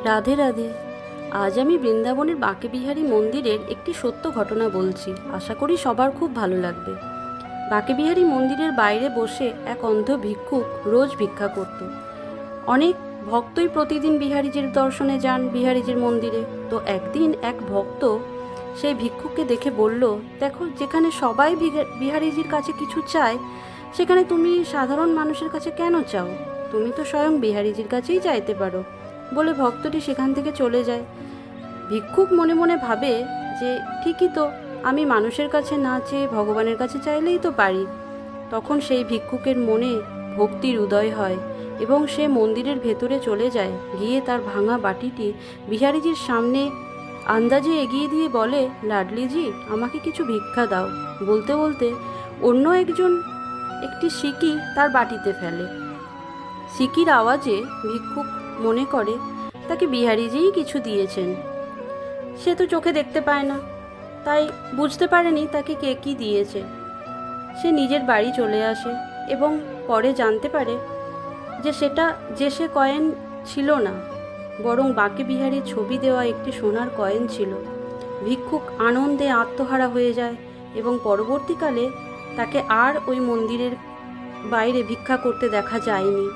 রাধে রাধে। আজ আমি বৃন্দাবনের বাঁকেবিহারী মন্দিরের একটি সত্য ঘটনা বলছি। আশা করি সবার খুব ভালো লাগবে। বাঁকেবিহারী মন্দিরের বাইরে বসে এক অন্ধ ভিক্ষুক রোজ ভিক্ষা করত। অনেক ভক্তই প্রতিদিন বিহারীজির দর্শনে যান বিহারীজির মন্দিরে। তো একদিন এক ভক্ত সেই ভিক্ষুককে দেখে বলল, দেখো, যেখানে সবাই বিহারীজির কাছে কিছু চায়, সেখানে তুমি সাধারণ মানুষের কাছে কেন চাও? তুমি তো স্বয়ং বিহারীজির কাছেই চাইতে পারো। বলে ভক্তটি সেখান থেকে চলে যায়। ভিক্ষুক মনে মনে ভাবে যে ঠিকই তো, আমি মানুষের কাছে না চেয়ে ভগবানের কাছে চাইলেই তো পারি। তখন সেই ভিক্ষুকের মনে ভক্তির উদয় হয় এবং সে মন্দিরের ভেতরে চলে যায়। গিয়ে তার ভাঙা বাটিটি বিহারীজির সামনে আন্দাজে এগিয়ে দিয়ে বলে, লাডলিজি, আমাকে কিছু ভিক্ষা দাও। বলতে বলতে অন্য একজন একটি সিকি তার বাটিতে ফেলে। সিকির আওয়াজে ভিক্ষুক মনে করে তাকে বিহারীজিই কিছু দিয়েছেন। সে তো চোখে দেখতে পায় না, তাই বুঝতে পারেনি তাকে কে কী দিয়েছে। সে নিজের বাড়ি চলে আসে এবং পরে জানতে পারে যে সে কয়েন ছিল না, বরং বাঁকেবিহারীর ছবি দেওয়া একটি সোনার কয়েন ছিল। ভিক্ষুক আনন্দে আত্মহারা হয়ে যায় এবং পরবর্তীকালে তাকে আর ওই মন্দিরের বাইরে ভিক্ষা করতে দেখা যায়নি।